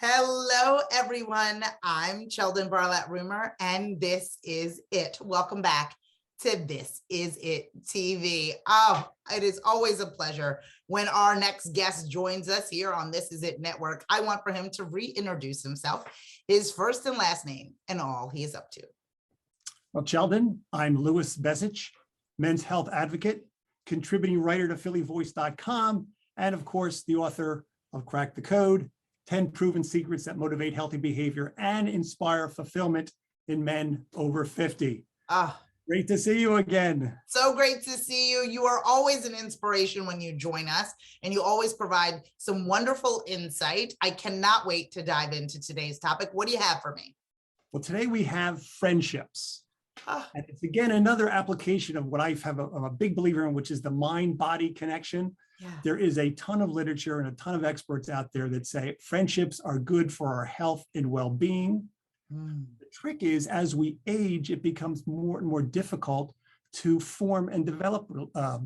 Hello, everyone. I'm Sheldon Barlett-Rumer, and this is it. Welcome back to This Is It TV. Oh, it is always a pleasure when our next guest joins us here on This Is It Network. I want for him to reintroduce himself, his first and last name, and all he is up to. Well, Sheldon, I'm Bezich, men's health advocate, contributing writer to phillyvoice.com, and of course, the author of Crack the Code, 10 proven secrets that motivate healthy behavior and inspire fulfillment in men over 50. Great to see you again. So great to see you. You are always an inspiration when you join us, and you always provide some wonderful insight. I cannot wait to dive into today's topic. What do you have for me? Well, today we have friendships. And it's again another application of what I'm a big believer in, which is the mind-body connection. Yeah. There is a ton of literature and a ton of experts out there that say friendships are good for our health and well-being. The trick is, as we age, it becomes more and more difficult to form and develop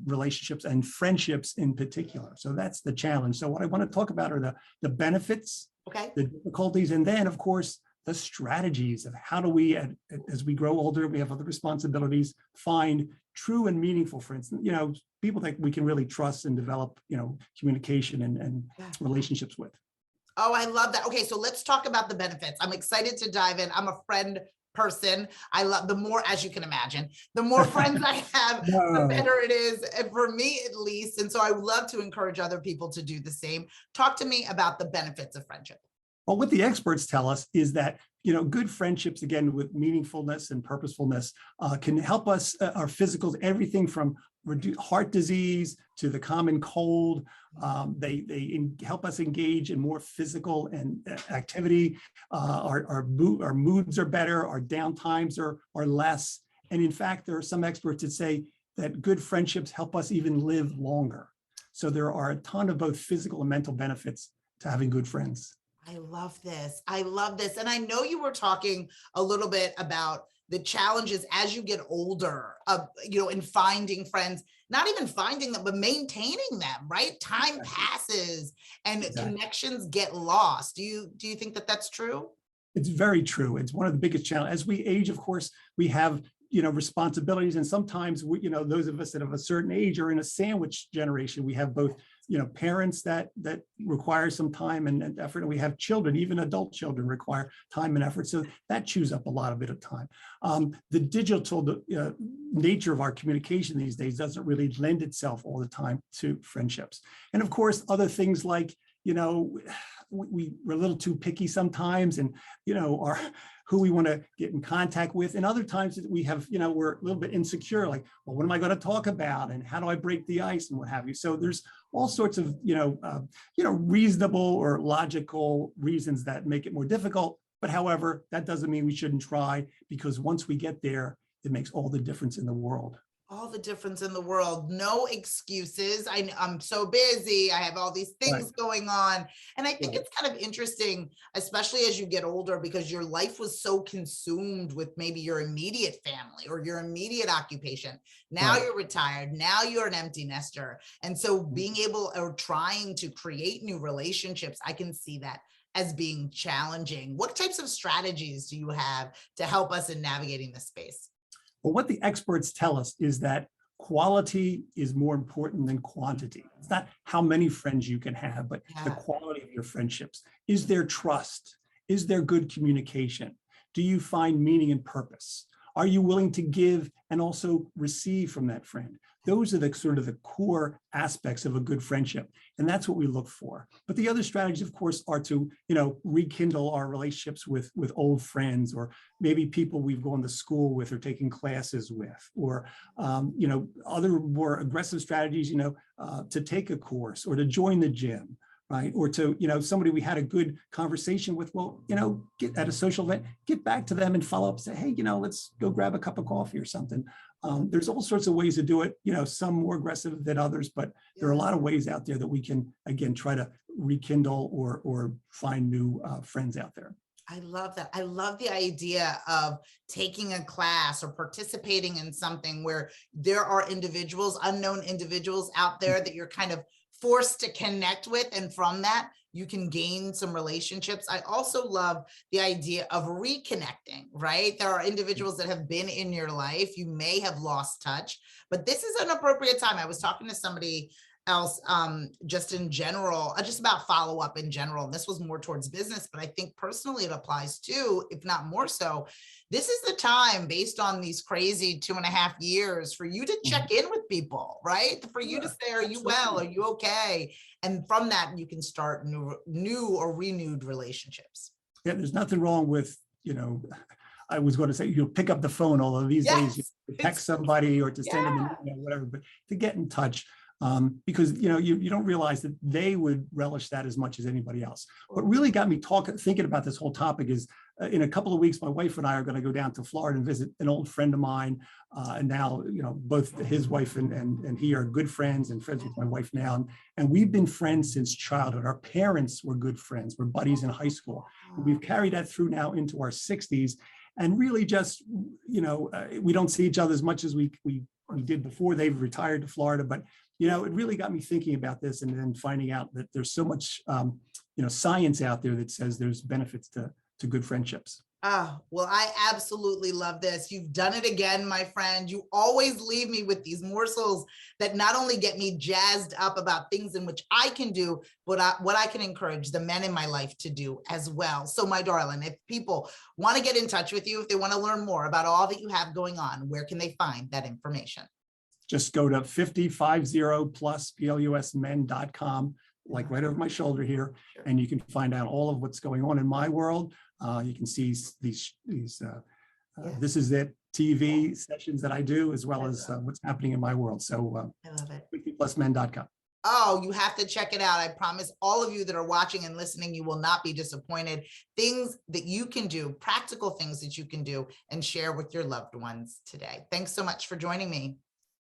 relationships and friendships in particular. So that's the challenge. So what I want to talk about are the benefits, the difficulties, and then, of course, the strategies of how do we, as we grow older, we have other responsibilities, find true and meaningful friends, people that we can really trust and develop, communication and relationships with. Oh, I love that. Okay, so let's talk about the benefits. I'm excited to dive in. I'm a friend person. I love the more, as you can imagine, the more friends I have, the better it is, for me at least. And so I would love to encourage other people to do the same. Talk to me about the benefits of friendship. Well, what the experts tell us is that, good friendships, again, with meaningfulness and purposefulness, can help us, our physicals, everything from heart disease to the common cold. They help us engage in more physical and activity. Our moods are better, our downtimes are less. And in fact, there are some experts that say that good friendships help us even live longer. So there are a ton of both physical and mental benefits to having good friends. I love this. I love this. And I know you were talking a little bit about the challenges as you get older, in finding friends, not even finding them, but maintaining them, right? Time passes and connections get lost. Do you think that that's true? It's very true. It's one of the biggest challenges. As we age, of course, we have responsibilities, and sometimes we, those of us that have a certain age are in a sandwich generation. We have both parents that require some time and effort, and we have children, even adult children require time and effort. So that chews up a lot of time. The digital nature of our communication these days doesn't really lend itself all the time to friendships. And of course, other things like, we're a little too picky sometimes, and who we want to get in contact with. And other times that we have, we're a little bit insecure, like, well, what am I going to talk about, and how do I break the ice, and what have you. So there's all sorts of reasonable or logical reasons that make it more difficult. But however, that doesn't mean we shouldn't try, because once we get there, it makes all the difference in the world. All the difference in the world. No excuses. I'm so busy. I have all these things going on. And I think it's kind of interesting, especially as you get older, because your life was so consumed with maybe your immediate family or your immediate occupation. Now you're retired. Now you're an empty nester. And so being able or trying to create new relationships, I can see that as being challenging. What types of strategies do you have to help us in navigating this space? Well, what the experts tell us is that quality is more important than quantity. It's not how many friends you can have, but the quality of your friendships. Is there trust? Is there good communication? Do you find meaning and purpose? Are you willing to give and also receive from that friend? Those are the sort of the core aspects of a good friendship. And that's what we look for. But the other strategies, of course, are to, rekindle our relationships with old friends, or maybe people we've gone to school with or taken classes with, or, other more aggressive strategies, to take a course or to join the gym. Right. Or to, somebody we had a good conversation with, well, get at a social event, get back to them and follow up, say, hey, let's go grab a cup of coffee or something. There's all sorts of ways to do it, some more aggressive than others, but there are a lot of ways out there that we can, again, try to rekindle or find new friends out there. I love that. I love the idea of taking a class or participating in something where there are individuals, unknown individuals out there that you're kind of forced to connect with. And from that, you can gain some relationships. I also love the idea of reconnecting, right? There are individuals that have been in your life. You may have lost touch, but this is an appropriate time. I was talking to somebody else just in general, just about follow-up in general. And this was more towards business, but I think personally it applies too, if not more so. This is the time, based on these crazy 2.5 years, for you to check in with people, right? For you to say, are you well? Are you okay? And from that, you can start new or renewed relationships. Yeah, there's nothing wrong with, I was going to say, pick up the phone, although these days you text somebody or to send them an email, whatever, but to get in touch. Because you don't realize that they would relish that as much as anybody else. What really got me thinking about this whole topic is in a couple of weeks, my wife and I are going to go down to Florida and visit an old friend of mine. And now, both his wife and he are good friends and friends with my wife now. And we've been friends since childhood. Our parents were good friends. We're buddies in high school. And we've carried that through now into our 60s. And really just, we don't see each other as much as we did before. They've retired to Florida, but it really got me thinking about this, and then finding out that there's so much, science out there that says there's benefits to good friendships. Oh, well, I absolutely love this. You've done it again, my friend. You always leave me with these morsels that not only get me jazzed up about things in which I can do, but what I can encourage the men in my life to do as well. So, my darling, if people want to get in touch with you, if they want to learn more about all that you have going on, where can they find that information? Just go to 5050plusmen.com, like right over my shoulder here, and you can find out all of what's going on in my world. You can see these This Is It TV sessions that I do, as well as what's happening in my world. So I love it. 50plusmen.com. Oh, you have to check it out. I promise all of you that are watching and listening, you will not be disappointed. Things that you can do, practical things that you can do and share with your loved ones today. Thanks so much for joining me.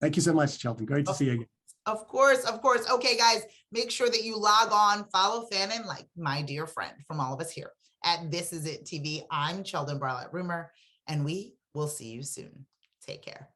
Thank you so much, Shelton. Great to see you again. Of course, of course. Okay, guys, make sure that you log on, follow Fannin, like my dear friend from all of us here at This Is It TV. I'm Sheldon Barlett Rumor, and we will see you soon. Take care.